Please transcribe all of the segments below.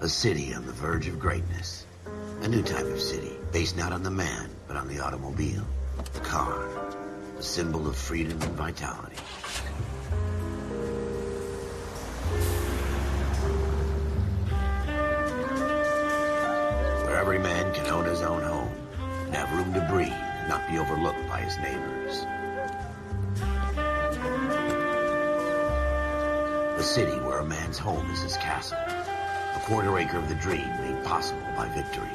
A city on the verge of greatness. A new type of city, based not on the man, but on the automobile. The car. A symbol of freedom and vitality. Where every man can own his own home, and have room to breathe, and not be overlooked by his neighbors. A city where a man's home is his castle. A quarter acre of the dream made possible by victory.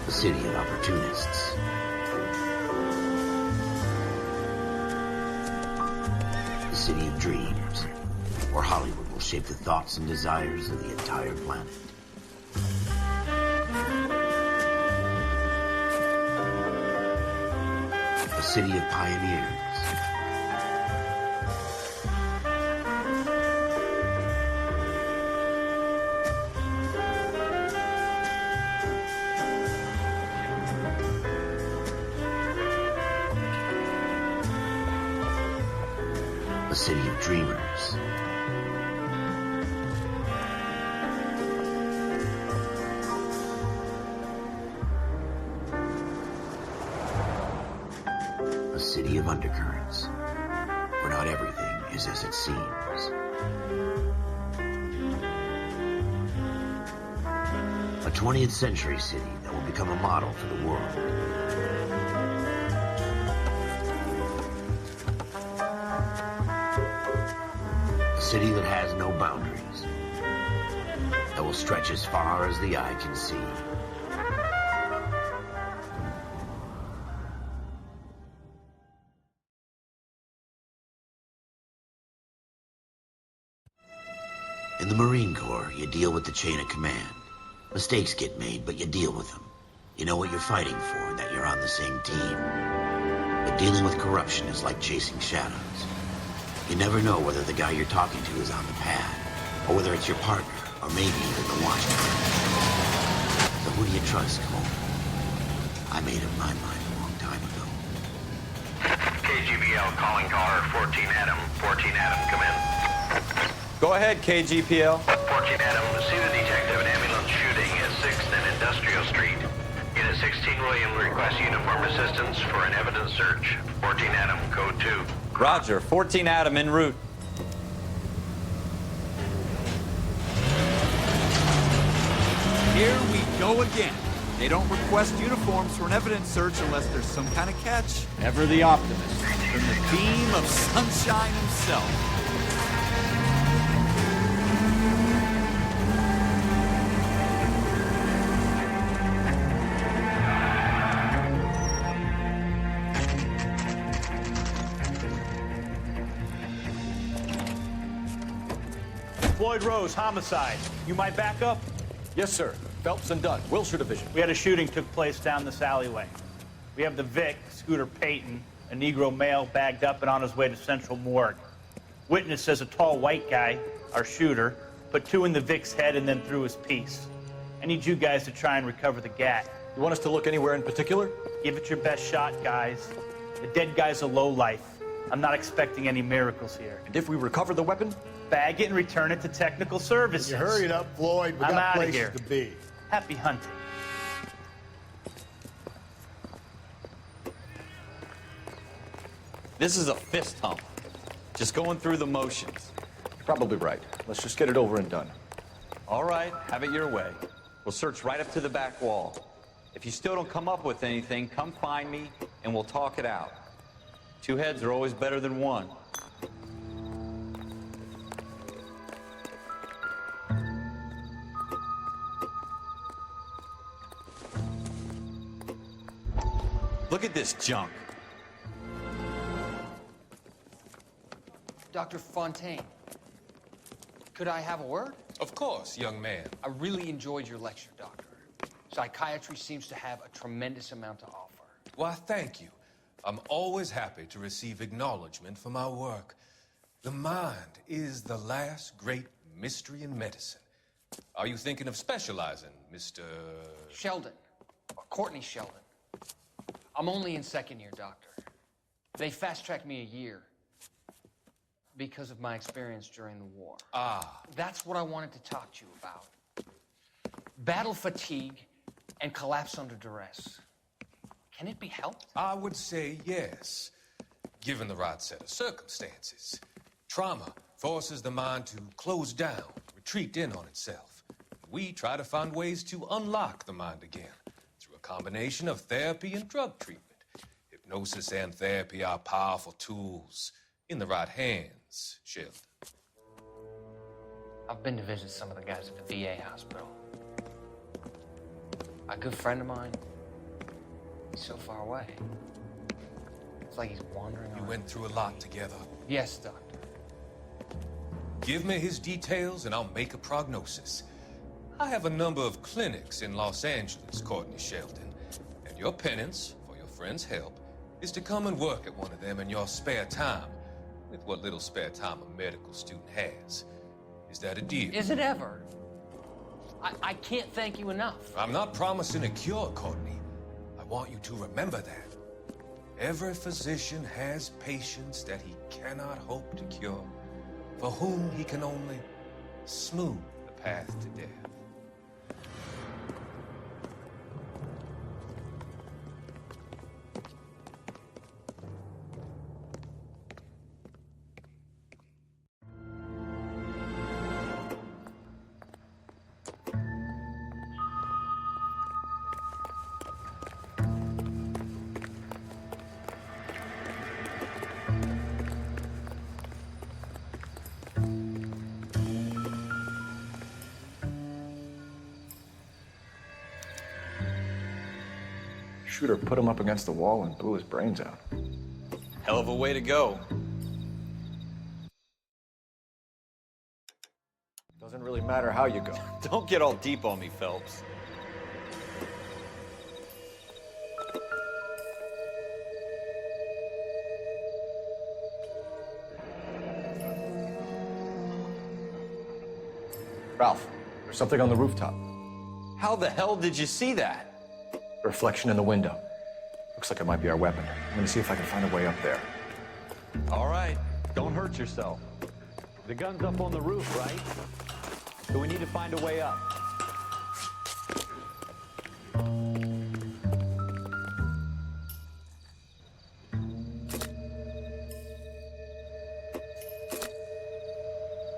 A city of opportunists. A city of dreams, where Hollywood will shape the thoughts and desires of the entire planet. A city of pioneers. A city of dreamers. A city of undercurrents, where not everything is as it seems. A 20th century city that will become a model for the world. A city that has no boundaries, that will stretch as far as the eye can see. In the Marine Corps, you deal with the chain of command. Mistakes get made, but you deal with them. You know what you're fighting for and that you're on the same team. But dealing with corruption is like chasing shadows. You never know whether the guy you're talking to is on the pad, or whether it's your partner, or maybe even the watchman. So who do you trust, Cole? I made up my mind a long time ago. KGBL calling caller 14 Adam. 14 Adam, come in. Go ahead, KGPL. 14 Adam, see the detective an ambulance shooting at 6th and Industrial Street. Unit 16 William requests uniform assistance for an evidence search. 14 Adam, code 2. Roger, 14 Adam en route. Here we go again. They don't request uniforms for an evidence search unless there's some kind of catch. Ever the optimist. From the beam of sunshine himself. Floyd Rose, homicide. You might back up? Yes, sir. Phelps and Dunn, Wilshire Division. We had a shooting took place down this alleyway. We have the Vic, Scooter Payton, a Negro male bagged up and on his way to Central Morgue. Witness says a tall white guy, our shooter, put 2 in the Vic's head and then threw his piece. I need you guys to try and recover the gat. You want us to look anywhere in particular? Give it your best shot, guys. The dead guy's a lowlife. I'm not expecting any miracles here. And if we recover the weapon? Bag it and return it to technical services. You hurry it up, Floyd. We I'm got outta places here. to be. Happy hunting. This is a fist hump. Just going through the motions. You're probably right. Let's just get it over and done. All right, have it your way. We'll search right up to the back wall. If you still don't come up with anything, come find me and we'll talk it out. 2 heads are always better than 1. Look at this junk. Dr. Fontaine, could I have a word? Of course, young man. I really enjoyed your lecture, Doctor. Psychiatry seems to have a tremendous amount to offer. Why, thank you. I'm always happy to receive acknowledgement for my work. The mind is the last great mystery in medicine. Are you thinking of specializing, Mr. Sheldon, or Courtney Sheldon. I'm only in 2nd year, Doctor. They fast-tracked me a year. because of my experience during the war. Ah, That's what I wanted to talk to you about. Battle fatigue and collapse under duress. Can it be helped? I would say yes, given the right set of circumstances. Trauma forces the mind to close down, retreat in on itself. We try to find ways to unlock the mind again through a combination of therapy and drug treatment. Hypnosis and therapy are powerful tools in the right hands, Sheldon. I've been to visit some of the guys at the VA hospital. A good friend of mine, he's so far away. It's like he's wandering You around. went through a lot together. Yes, Doctor. Give me his details and I'll make a prognosis. I have a number of clinics in Los Angeles, Courtney Sheldon, and your penance, for your friend's help, is to come and work at one of them in your spare time, with what little spare time a medical student has. Is that a deal? Is it ever? I can't thank you enough. I'm not promising a cure, Courtney. I want you to remember that. Every physician has patients that he cannot hope to cure, for whom he can only smooth the path to death. Shooter put him up against the wall and blew his brains out. Hell of a way to go. Doesn't really matter how you go. Don't get all deep on me, Phelps. Ralph, there's something on the rooftop. How the hell did you see that? A reflection in the window. Looks like it might be our weapon. I'm gonna see if I can find a way up there. All right, don't hurt yourself. The gun's up on the roof, right? So we need to find a way up.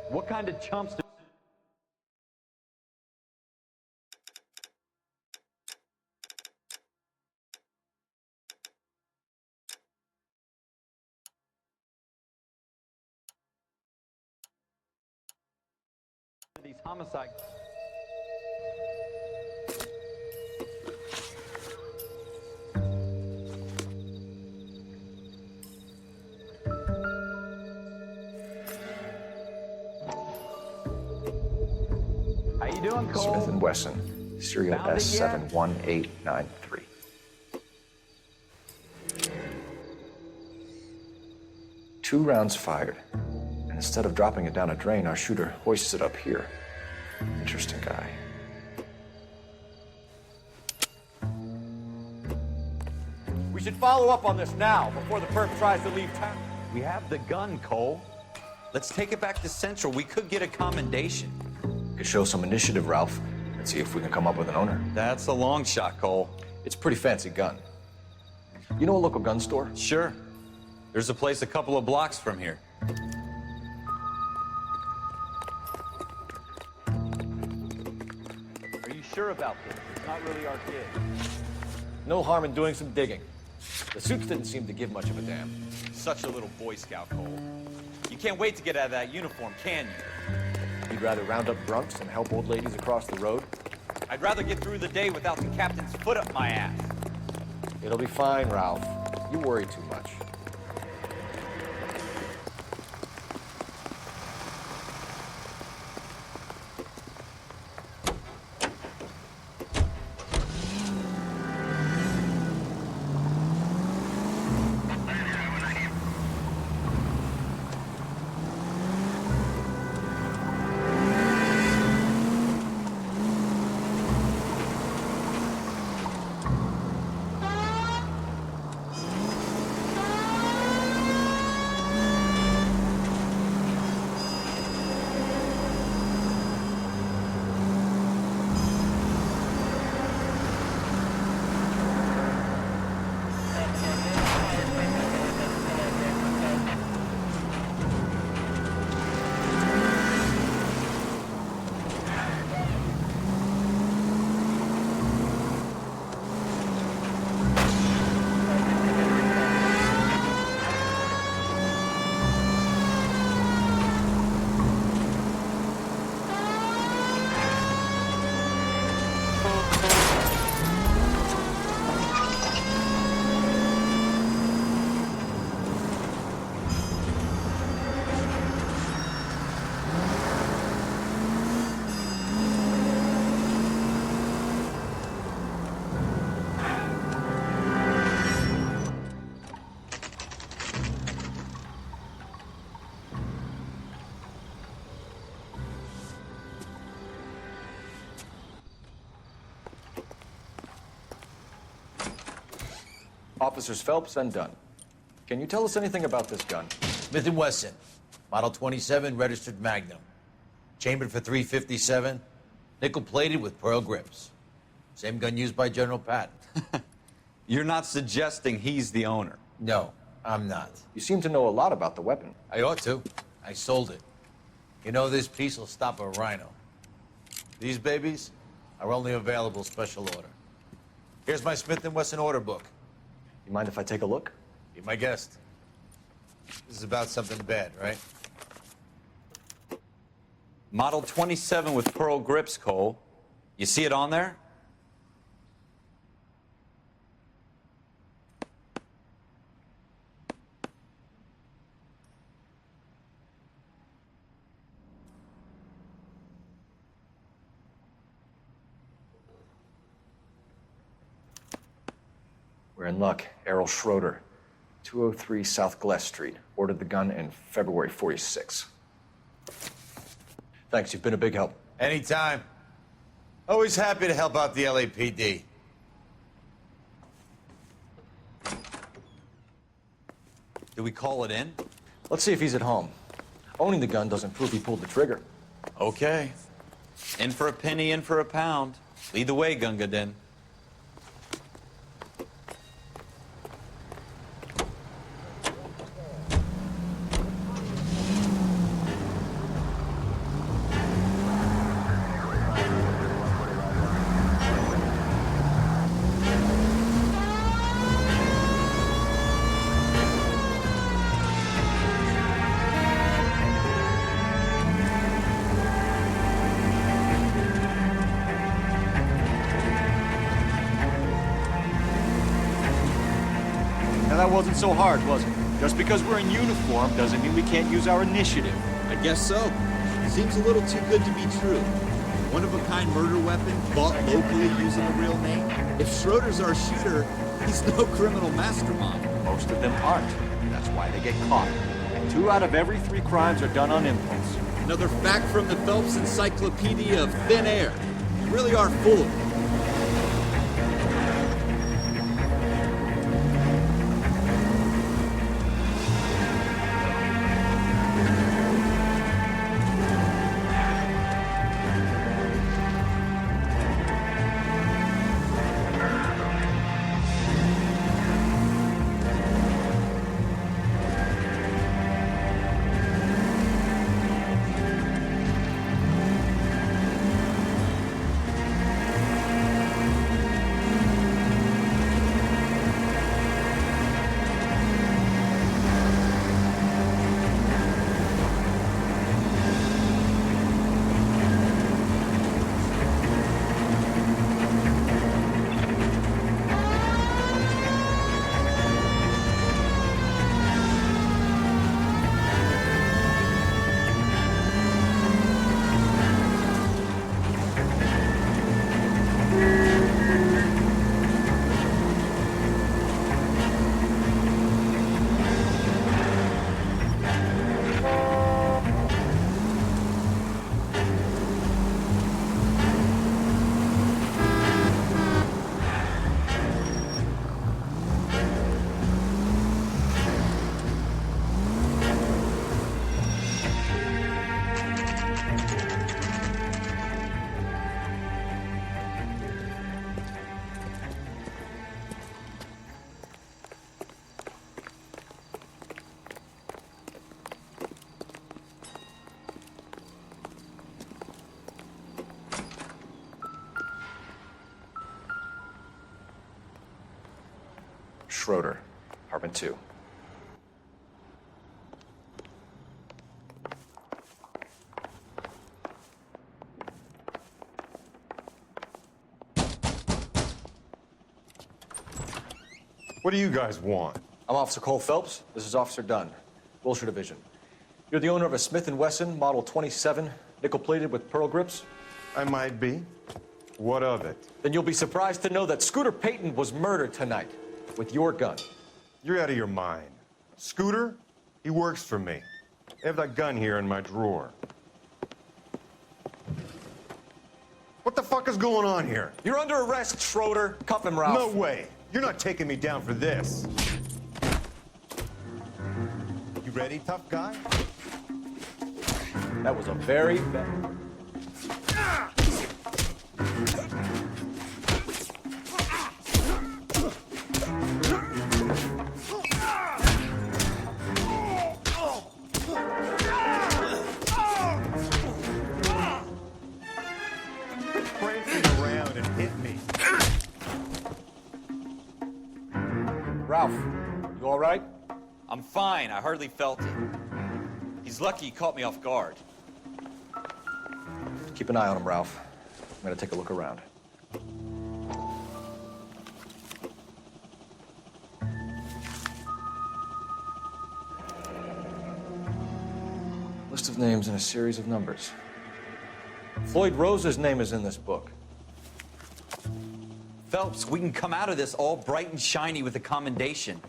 What kind of chumps do these homicide? How you doing, Cole? Smith & Wesson, serial Found it yet? S71893. Two rounds fired. And instead of dropping it down a drain, our shooter hoists it up here. Interesting guy. We should follow up on this now, before the perp tries to leave town. We have the gun, Cole. Let's take it back to Central. We could get a commendation. Could show some initiative, Ralph, and see if we can come up with an owner. That's a long shot, Cole. It's a pretty fancy gun. You know a local gun store? Sure. There's a place a couple of blocks from here. Are you sure about this? It's not really our gig. No harm in doing some digging. The suits didn't seem to give much of a damn. Such a little Boy Scout, Cole. You can't wait to get out of that uniform, can you? You'd rather round up drunks and help old ladies across the road? I'd rather get through the day without the captain's foot up my ass. It'll be fine, Ralph. You worry too much. Officers Phelps and Dunn. Can you tell us anything about this gun? Smith & Wesson, Model 27, registered Magnum. Chambered for .357, nickel-plated with pearl grips. Same gun used by General Patton. You're not suggesting he's the owner? No, I'm not. You seem to know a lot about the weapon. I ought to. I sold it. You know, this piece will stop a rhino. These babies are only available special order. Here's my Smith & Wesson order book. You mind if I take a look? Be my guest. This is about something bad, right? Model 27 with pearl grips, Cole. You see it on there? We're in luck. Errol Schroeder, 203 South Glass Street. Ordered the gun in February '46. Thanks, you've been a big help. Anytime. Always happy to help out the LAPD. Do we call it in? Let's see if he's at home. Owning the gun doesn't prove he pulled the trigger. Okay. In for a penny, in for a pound. Lead the way, Gunga Din. Now that wasn't so hard, was it? Just because we're in uniform doesn't mean we can't use our initiative. I guess so. Seems a little too good to be true. One-of-a-kind murder weapon bought locally using a real name. If Schroeder's our shooter, he's no criminal mastermind. Most of them aren't. That's why they get caught. And 2 out of every 3 crimes are done on impulse. Another fact from the Phelps Encyclopedia of Thin Air. You really are full of it. Schroeder, apartment 2. What do you guys want? I'm Officer Cole Phelps. This is Officer Dunn, Wilshire Division. You're the owner of a Smith & Wesson Model 27, nickel-plated with pearl grips? I might be. What of it? Then you'll be surprised to know that Scooter Payton was murdered tonight with your gun. You're out of your mind. Scooter? He works for me. I have that gun here in my drawer. What the fuck is going on here? You're under arrest, Schroeder. Cuff him, Ralph. No way. You're not taking me down for this. You ready, tough guy? That was a very bad... Prancing around and hit me. Ralph, you all right? I'm fine. I hardly felt it. He's lucky he caught me off guard. Keep an eye on him, Ralph. I'm gonna take a look around. List of names and a series of numbers. Floyd Rose's name is in this book. Phelps, we can come out of this all bright and shiny with a commendation.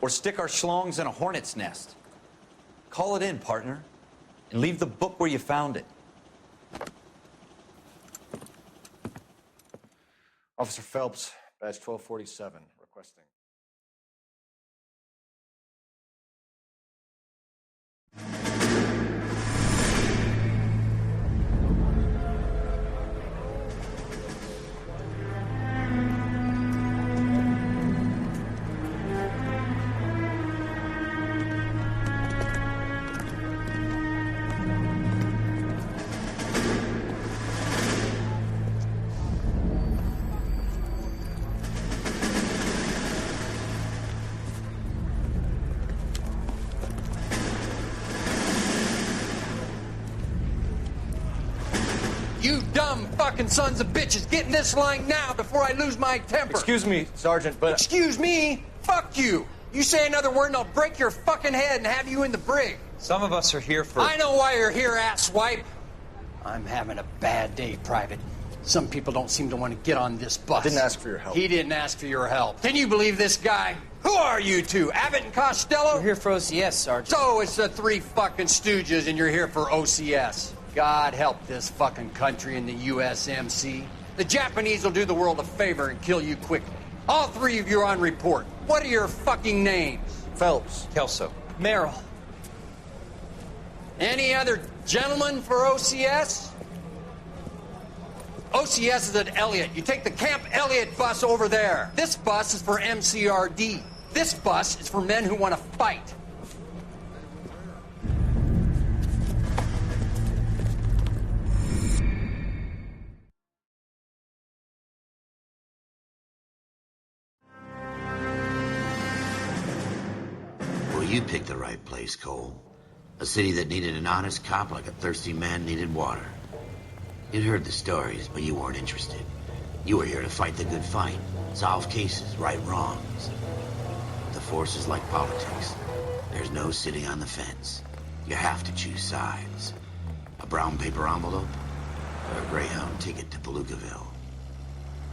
Or stick our schlongs in a hornet's nest. Call it in, partner. And leave the book where you found it. Officer Phelps, badge 1247, requesting. You dumb fucking sons of bitches, get in this line now before I lose my temper. Excuse me, Sergeant, but... Excuse me? Fuck you. You say another word and I'll break your fucking head and have you in the brig. Some of us are here for... I know why you're here, asswipe. I'm having a bad day, Private. Some people don't seem to want to get on this bus. Didn't ask for your help. He didn't ask for your help. Can you believe this guy? Who are you two? Abbott and Costello? We're here for OCS, Sergeant. So it's the three fucking stooges and you're here for OCS. God help this fucking country and the USMC. The Japanese will do the world a favor and kill you quickly. All three of you are on report. What are your fucking names? Phelps. Kelso. Merrill. Any other gentlemen for OCS? OCS is at Elliott. You take the Camp Elliott bus over there. This bus is for MCRD. This bus is for men who want to fight. Well, you picked the right place, Cole. A city that needed an honest cop like a thirsty man needed water. You'd heard the stories, but you weren't interested. You were here to fight the good fight, solve cases, right wrongs. The force is like politics. There's no sitting on the fence. You have to choose sides. A brown paper envelope or a Greyhound ticket to Palookaville.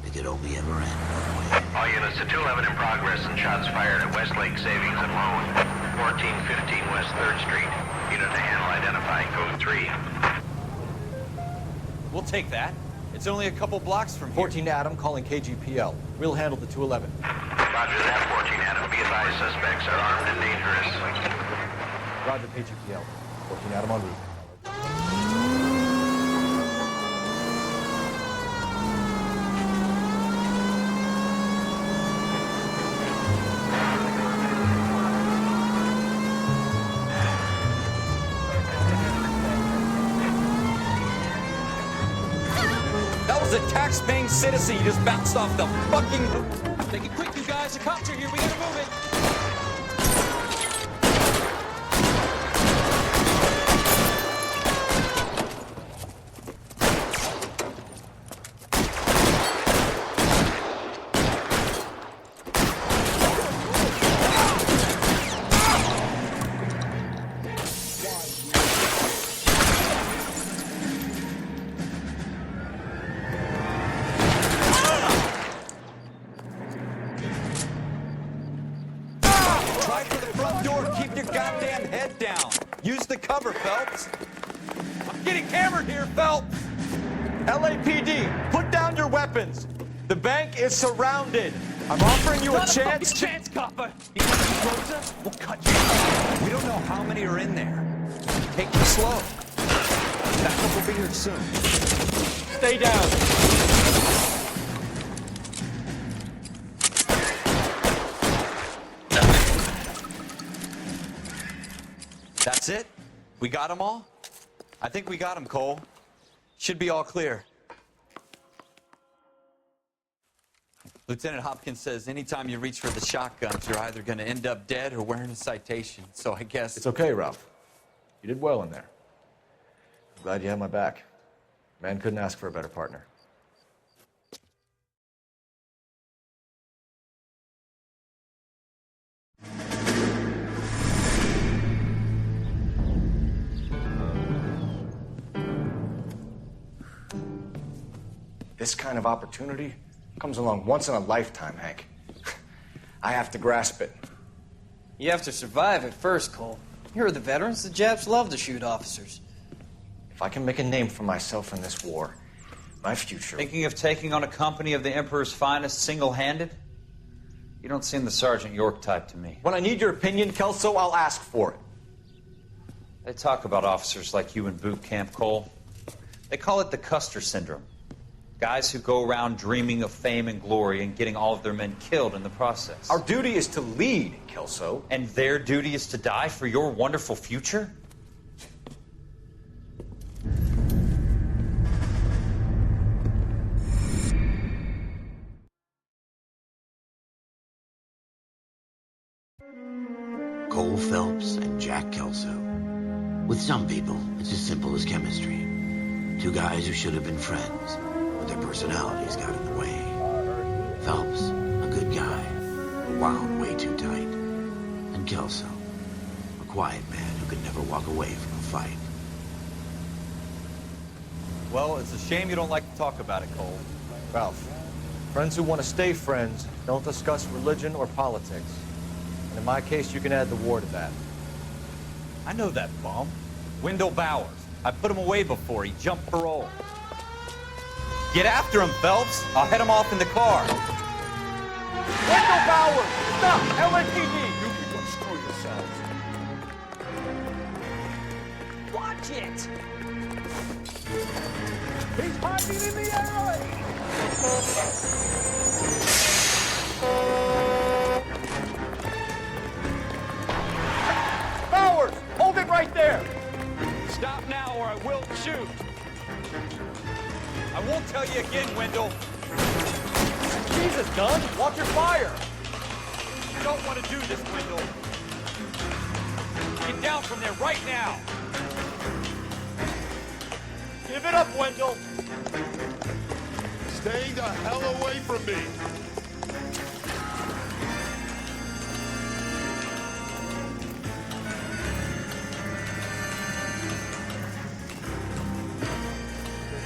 It could only ever end one way. All units to 211 in progress and shots fired at Westlake Savings and Loan, 1415 West 3rd Street. Unit to handle identifying code 3. We'll take that. It's only a couple blocks from here. 14 Adam calling KGPL. We'll handle the 211. Roger that, 14 Adam. Be advised, suspects are armed and dangerous. Roger, KGPL. 14 Adam en route. A tax-paying citizen, you just bounced off the fucking... Take it quick, you guys. The cops are here. We gotta move it. Use the cover, Phelps. I'm getting hammered here, Phelps. LAPD, put down your weapons. The bank is surrounded. I'm offering you a Not chance. fucking chance, copper. You want to be closer? We'll cut you. We don't know how many are in there. Take it slow. Backup will be here soon. Stay down. That's it? We got them all? I think we got them, Cole. Should be all clear. Lieutenant Hopkins says anytime you reach for the shotguns, you're either going to end up dead or wearing a citation. So I guess... It's okay, Ralph. You did well in there. I'm glad you had my back. Man couldn't ask for a better partner. This kind of opportunity comes along once in a lifetime, Hank. I have to grasp it. You have to survive it first, Cole. Here are the veterans. The Japs love to shoot officers. If I can make a name for myself in this war, my future... Thinking of taking on a company of the Emperor's finest single-handed? You don't seem the Sergeant York type to me. When I need your opinion, Kelso, I'll ask for it. They talk about officers like you in boot camp, Cole. They call it the Custer syndrome. Guys who go around dreaming of fame and glory and getting all of their men killed in the process. Our duty is to lead, Kelso. And their duty is to die for your wonderful future? Cole Phelps and Jack Kelso. With some people, it's as simple as chemistry. Two guys who should have been friends, but their personalities got in the way. Phelps, a good guy, wound way too tight. And Kelso, a quiet man who could never walk away from a fight. Well, it's a shame you don't like to talk about it, Cole. Ralph, friends who want to stay friends don't discuss religion or politics. And in my case, you can add the war to that. I know that bum. Wendell Bowers. I put him away before. He jumped parole. Get after him, Phelps. I'll head him off in the car. Wendell Bowers! Stop! LAPD! You can go screw yourselves. Watch it! He's hiding in the alley! Bowers! Hold it right there! Stop now or I will shoot. I won't tell you again, Wendell. Jesus, Dunn! Watch your fire! You don't want to do this, Wendell. Get down from there right now. Give it up, Wendell! Stay the hell away from me.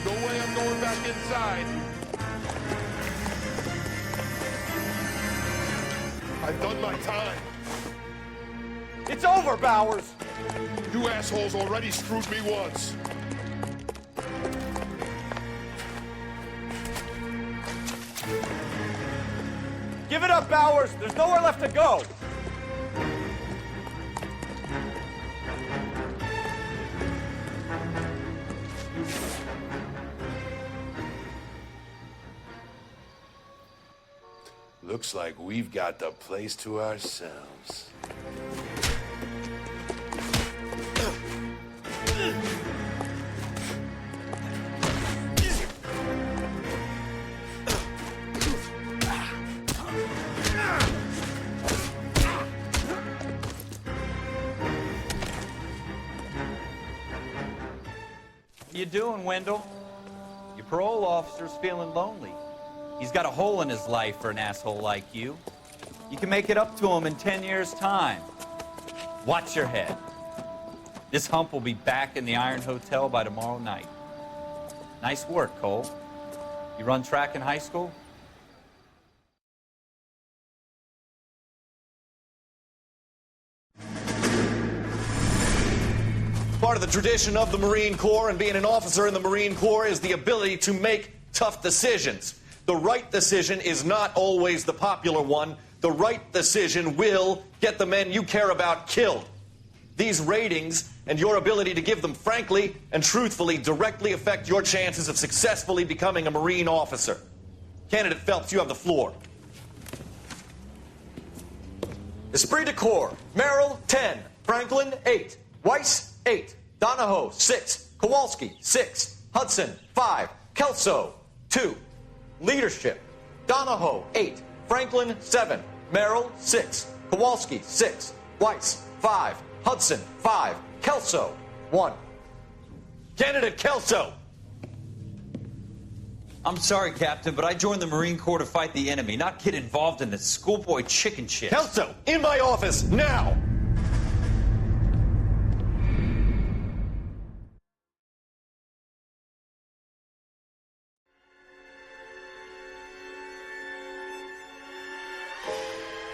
No way I'm going back inside. I've done my time. It's over, Bowers! You assholes already screwed me once. Give it up, Bowers! There's nowhere left to go! Looks like we've got the place to ourselves. What you doing, Wendell? Your parole officer's feeling lonely. He's got a hole in his life for an asshole like you. You can make it up to him in 10 years' time. Watch your head. This hump will be back in the Iron Hotel by tomorrow night. Nice work, Cole. You run track in high school? Part of the tradition of the Marine Corps and being an officer in the Marine Corps is the ability to make tough decisions. The right decision is not always the popular one. The right decision will get the men you care about killed. These ratings and your ability to give them frankly and truthfully directly affect your chances of successfully becoming a Marine officer. Candidate Phelps, you have the floor. Esprit de Corps, Merrill, 10. Franklin, 8. Weiss, 8. Donahoe, 6. Kowalski, 6. Hudson, 5. Kelso, 2. Leadership, Donahoe, 8. Franklin, 7. Merrill, 6. Kowalski, 6. Weiss, 5. Hudson, 5. Kelso, 1. Candidate Kelso! I'm sorry, Captain, but I joined the Marine Corps to fight the enemy, not get involved in this schoolboy chicken shit. Kelso, in my office, now!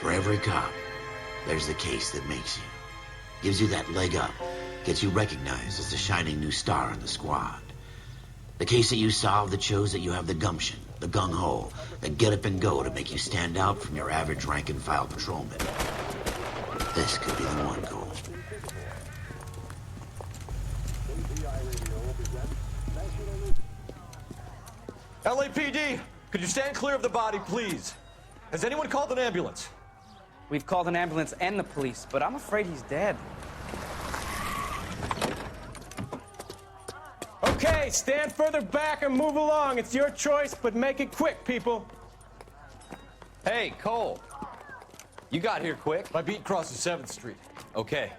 For every cop, there's the case that makes you. Gives you that leg up, gets you recognized as the shining new star in the squad. The case that you solve that shows that you have the gumption, the gung-ho, the get up and go to make you stand out from your average rank-and-file patrolman. This could be the one, Cole. LAPD, could you stand clear of the body, please? Has anyone called an ambulance? We've called an ambulance and the police, but I'm afraid he's dead. Okay, stand further back and move along. It's your choice, but make it quick, people. Hey, Cole. You got here quick. My beat crosses 7th Street. Okay.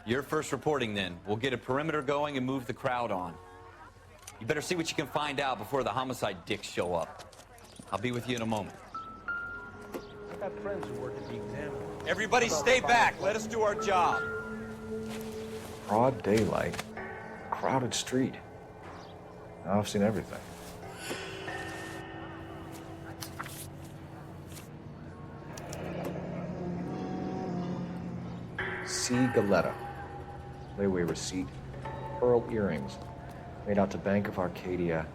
You're first reporting then. We'll get a perimeter going and move the crowd on. You better see what you can find out before the homicide dicks show up. I'll be with you in a moment. I've got friends who work at the examiner. Everybody stay back. Let us do our job. Broad daylight, crowded street. Now I've seen everything. C. Galetta. Layaway receipt. Pearl earrings. Made out to Bank of Arcadia.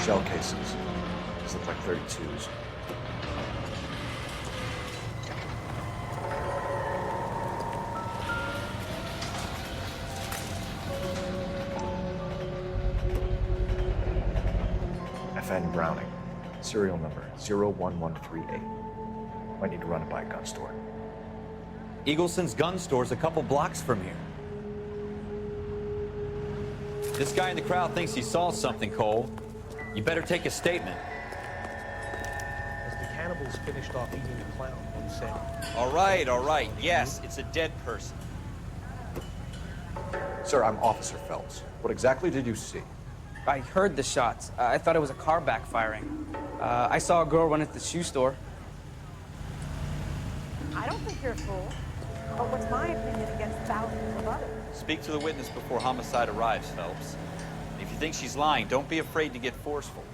Shell cases. These look like 32s. FN Browning. Serial number 01138. Might need to run it by a gun store. Eagleson's gun store's a couple blocks from here. This guy in the crowd thinks he saw something, Cole. You better take a statement. As the cannibals finished off eating the clown, one said, All right. Yes, it's a dead person. Sir, I'm Officer Phelps. What exactly did you see? I heard the shots. I thought it was a car backfiring. I saw a girl run into the shoe store. I don't think you're a fool. But what's my opinion against thousands of others? Speak to the witness before homicide arrives, Phelps. If you think she's lying, don't be afraid to get forceful.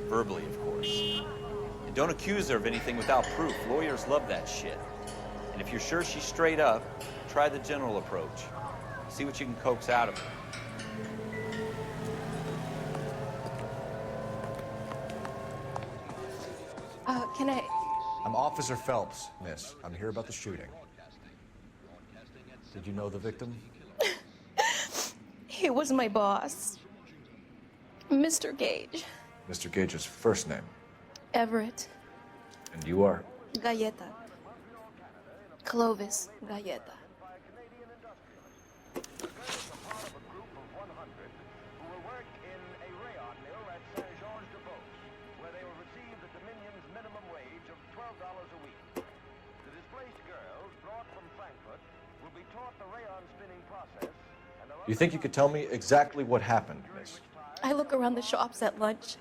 Verbally, of course. And don't accuse her of anything without proof. Lawyers love that shit. And if you're sure she's straight up, try the general approach. See what you can coax out of her. Can I... I'm Officer Phelps, miss. I'm here about the shooting. Did you know the victim? He was my boss. Mr. Gage. Mr. Gage's first name. Everett. And you are? Galleta. Clovis Galleta. You think you could tell me exactly what happened, miss? I look around the shops at lunch.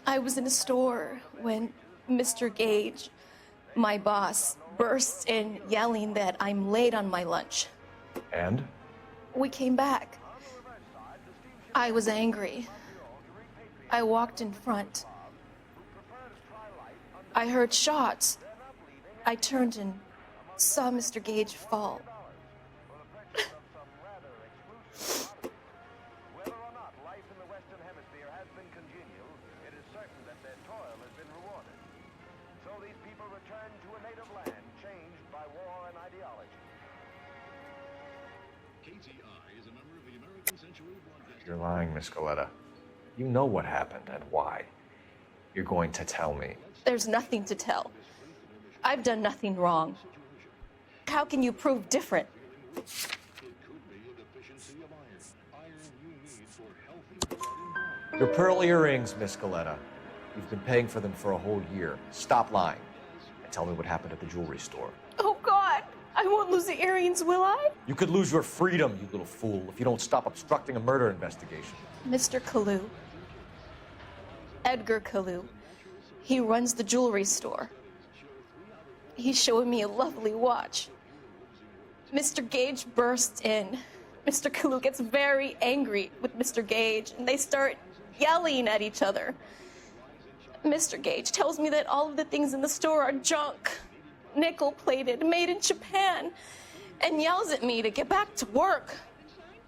I was in a store when Mr. Gage, my boss, bursts in yelling that I'm late on my lunch. And? We came back. I was angry. I walked in front. I heard shots. I turned and saw Mr. Gage fall. You're lying, Miss Goleta. You know what happened and why. You're going to tell me. There's nothing to tell. I've done nothing wrong. How can you prove different? Your pearl earrings, Miss Goleta. You've been paying for them for a whole year. Stop lying and tell me what happened at the jewelry store. Oh, God! I won't lose the earrings, will I? You could lose your freedom, you little fool, if you don't stop obstructing a murder investigation. Mr. Kalu. Edgar Kalu. He runs the jewelry store. He's showing me a lovely watch. Mr. Gage bursts in. Mr. Kalu gets very angry with Mr. Gage, and they start yelling at each other. Mr. Gage tells me that all of the things in the store are junk, nickel-plated, made in Japan, and yells at me to get back to work.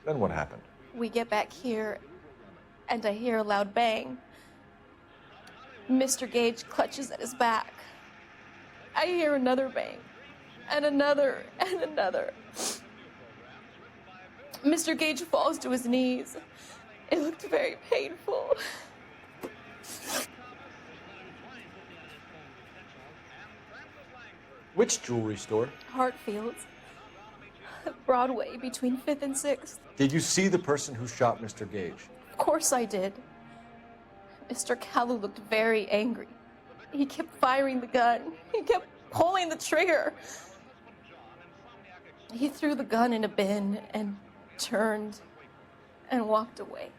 Then what happened? We get back here, and I hear a loud bang. Mr. Gage clutches at his back. I hear another bang, and another, and another. Mr. Gage falls to his knees. It looked very painful. Which jewelry store? Hartfield's. Broadway, between 5th and 6th. Did you see the person who shot Mr. Gage? Of course I did. Mr. Kalu looked very angry. He kept firing the gun. He kept pulling the trigger. He threw the gun in a bin and turned and walked away.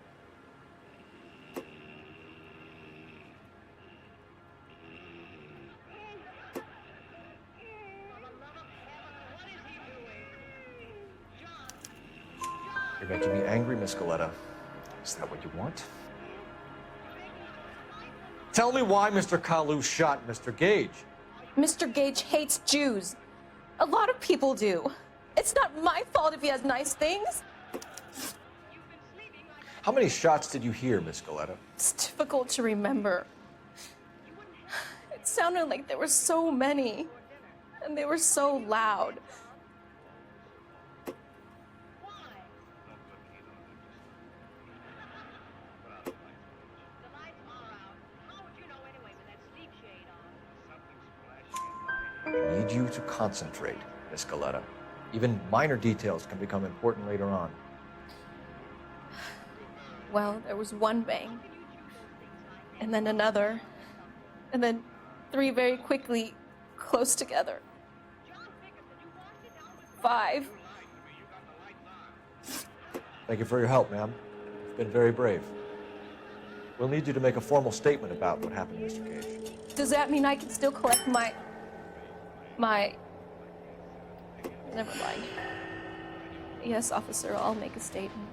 You're making me angry, Miss Goleta. Is that what you want? Tell me why Mr. Kalu shot Mr. Gage. Mr. Gage hates Jews. A lot of people do. It's not my fault if he has nice things. How many shots did you hear, Miss Goleta? It's difficult to remember. It sounded like there were so many, and they were so loud. I need you to concentrate, Miss Goleta. Even minor details can become important later on. Well, there was one bang, and then another, and then 3 very quickly, close together. 5. Thank you for your help, ma'am. You've been very brave. We'll need you to make a formal statement about what happened to Mr. Gage. Does that mean I can still collect my... Never mind. Yes, officer, I'll make a statement.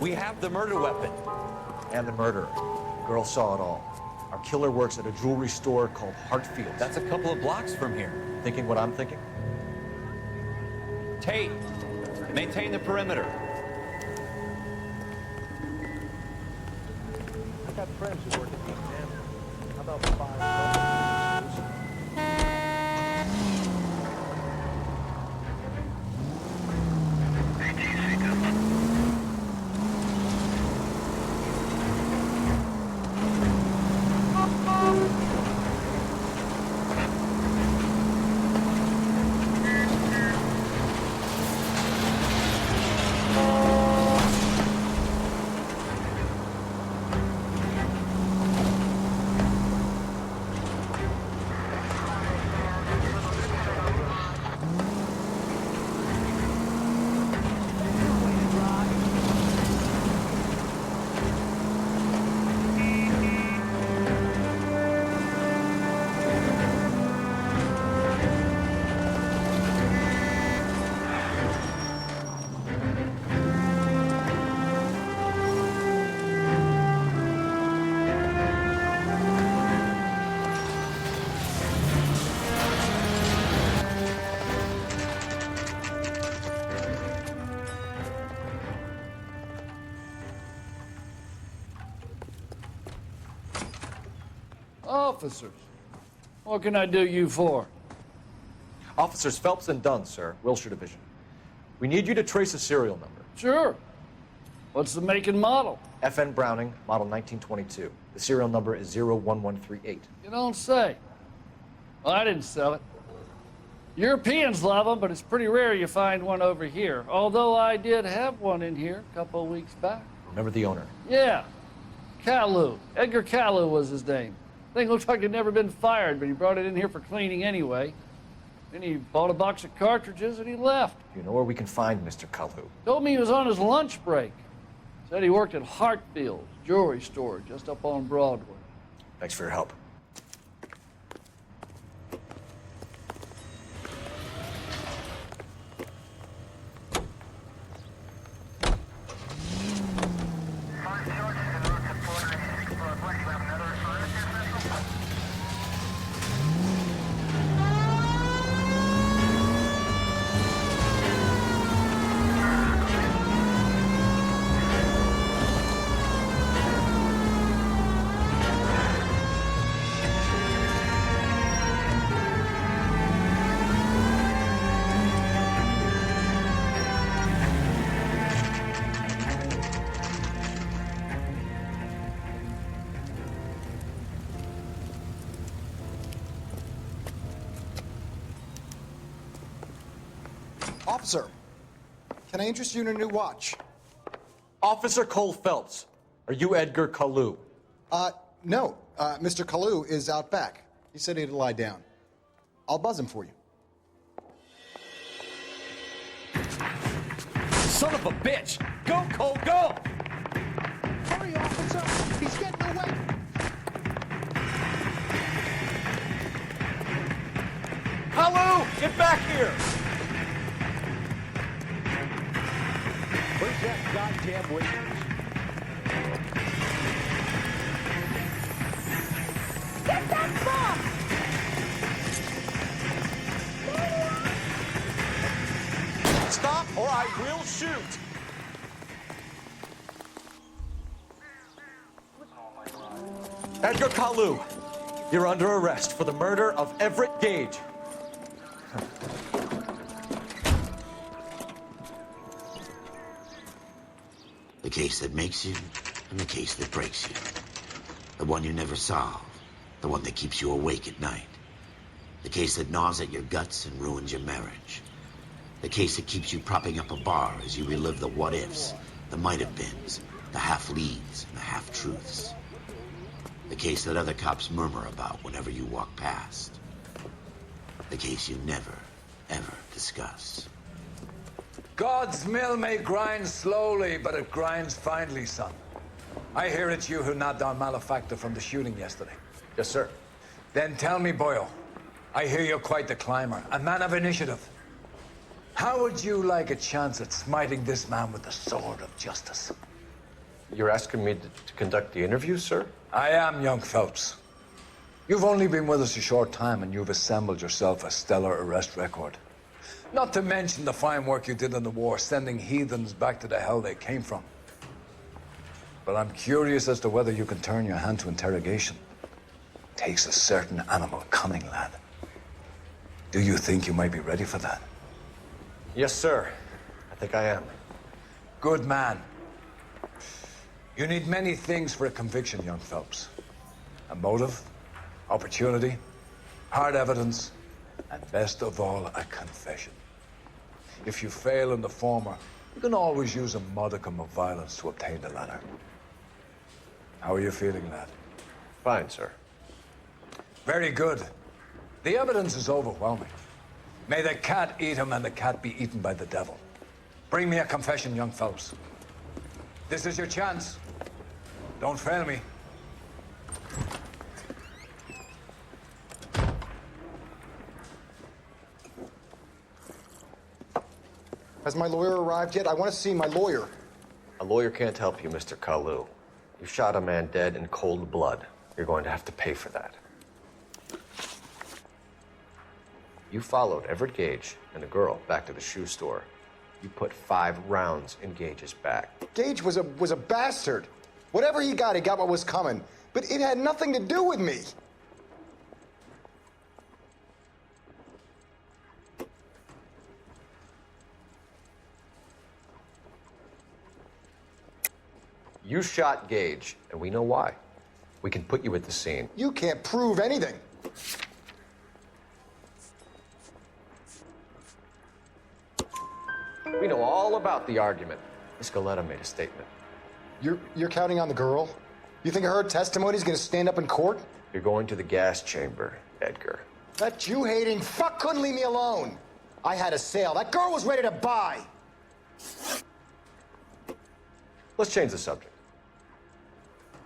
We have the murder weapon. And the murderer. Girl saw it all. Our killer works at a jewelry store called Hartfield's. That's a couple of blocks from here. Thinking what I'm thinking? Tate, maintain the perimeter. I got friends who work at the examiner. How about 5? officers. What can I do you for? Officers Phelps and Dunn, sir, Wilshire Division. We need you to trace a serial number. Sure. What's the make and model? FN Browning, model 1922. The serial number is 01138. You don't say. Well, I didn't sell it. Europeans love them, but it's pretty rare you find one over here. Although I did have one in here a couple of weeks back. Remember the owner? Yeah. Kalu. Edgar Kalu was his name. Thing looks like it'd never been fired, but he brought it in here for cleaning anyway. Then he bought a box of cartridges and he left. You know where we can find Mr. Kalu? Told me he was on his lunch break. Said he worked at Hartfield's jewelry store just up on Broadway. Thanks for your help. Officer, can I interest you in a new watch? Officer Cole Phelps, are you Edgar Kalu? No. Mr. Kalu is out back. He said he'd lie down. I'll buzz him for you. Son of a bitch! Go, Cole, go! Hurry, officer! He's getting away! Kalu, get back here! Where's that goddamn witness? Get that bomb! Stop or I will shoot! Edgar Kalu, you're under arrest for the murder of Everett Gage. The case that makes you, and the case that breaks you. The one you never solve. The one that keeps you awake at night. The case that gnaws at your guts and ruins your marriage. The case that keeps you propping up a bar as you relive the what-ifs, the might-have-beens, the half-leads, and the half-truths. The case that other cops murmur about whenever you walk past. The case you never, ever discuss. God's mill may grind slowly, but it grinds finely, son. I hear it's you who nabbed our malefactor from the shooting yesterday. Yes, sir. Then tell me, Boyle, I hear you're quite the climber, a man of initiative. How would you like a chance at smiting this man with the sword of justice? You're asking me to conduct the interview, sir? I am, young Phelps. You've only been with us a short time, and you've assembled yourself a stellar arrest record. Not to mention the fine work you did in the war, sending heathens back to the hell they came from. But I'm curious as to whether you can turn your hand to interrogation. Takes a certain animal cunning, lad. Do you think you might be ready for that? Yes, sir. I think I am. Good man. You need many things for a conviction, young Phelps. A motive, opportunity, hard evidence, and best of all, a confession. If you fail in the former, you can always use a modicum of violence to obtain the latter. How are you feeling, lad? Fine, sir. Very good. The evidence is overwhelming. May the cat eat him and the cat be eaten by the devil. Bring me a confession, young Phelps. This is your chance. Don't fail me. Has my lawyer arrived yet? I want to see my lawyer. A lawyer can't help you, Mr. Kalu. You shot a man dead in cold blood. You're going to have to pay for that. You followed Everett Gage and a girl back to the shoe store. You put 5 rounds in Gage's back. Gage was a bastard. Whatever he got what was coming. But it had nothing to do with me. You shot Gage, and we know why. We can put you at the scene. You can't prove anything. We know all about the argument. Miss Goleta made a statement. You're counting on the girl? You think her testimony is going to stand up in court? You're going to the gas chamber, Edgar. That Jew-hating fuck couldn't leave me alone. I had a sale. That girl was ready to buy. Let's change the subject.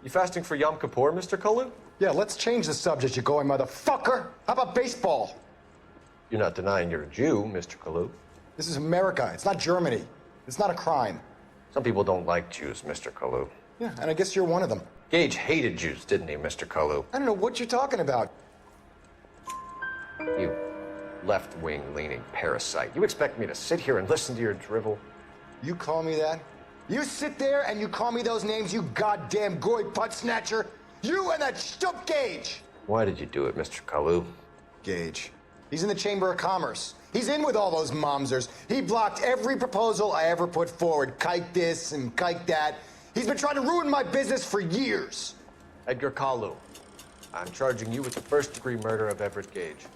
You fasting for Yom Kippur, Mr. Kalu? Yeah, let's change the subject, you going motherfucker. How about baseball? You're not denying you're a Jew, Mr. Kalu. This is America. It's not Germany. It's not a crime. Some people don't like Jews, Mr. Kalu. Yeah, and I guess you're one of them. Gage hated Jews, didn't he, Mr. Kalu? I don't know what you're talking about. You left-wing leaning parasite. You expect me to sit here and listen to your drivel? You call me that? You sit there and you call me those names, you goddamn goy putt snatcher? You and that stump Gage! Why did you do it, Mr. Kalu? Gage. He's in the Chamber of Commerce. He's in with all those momsers. He blocked every proposal I ever put forward. Kike this and kike that. He's been trying to ruin my business for years. Edgar Kalu, I'm charging you with the first-degree murder of Everett Gage.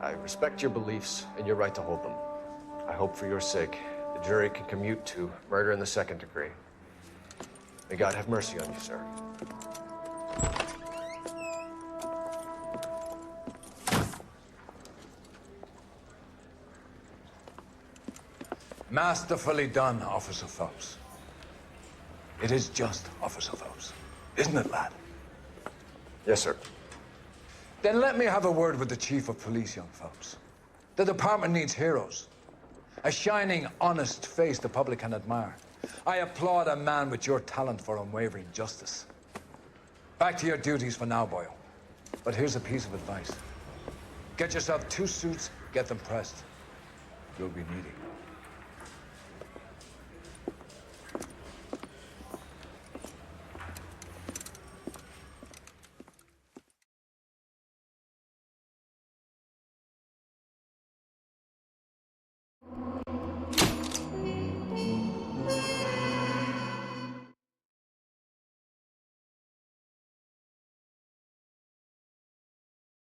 I respect your beliefs and your right to hold them. I hope for your sake the jury can commute to murder in the second degree. May God have mercy on you, sir. Masterfully done, Officer Phelps. It is just Officer Phelps, isn't it, lad? Yes, sir. Then let me have a word with the Chief of Police, young Phelps. The department needs heroes. A shining, honest face the public can admire. I applaud a man with your talent for unwavering justice. Back to your duties for now, Boyle. But here's a piece of advice. Get yourself 2 suits, get them pressed. You'll be needing